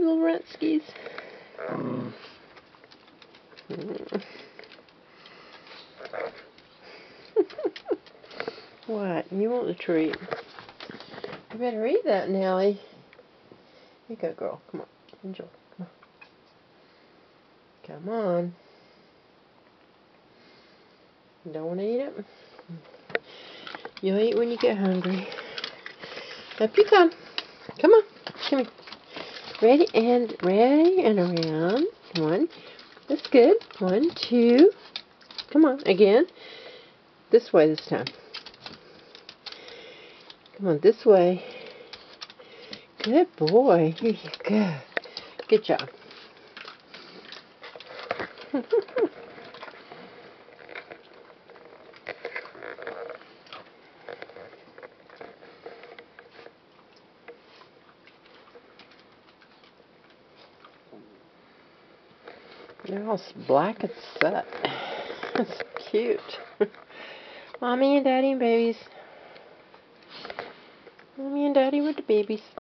little ratskis. What? You want the treat? You better eat that, Nellie. Here you go, girl. Come on. Enjoy. Come on. Come on. You don't want to eat it? You'll eat when you get hungry. Up you come. Come on. Come here. Ready and around. One. That's good. 1, 2. Come on. Again. This way this time. Come on, this way. Good boy. Here you go. Good job. They're all black and set. That's cute. Mommy and Daddy and babies. Mommy and Daddy with the babies.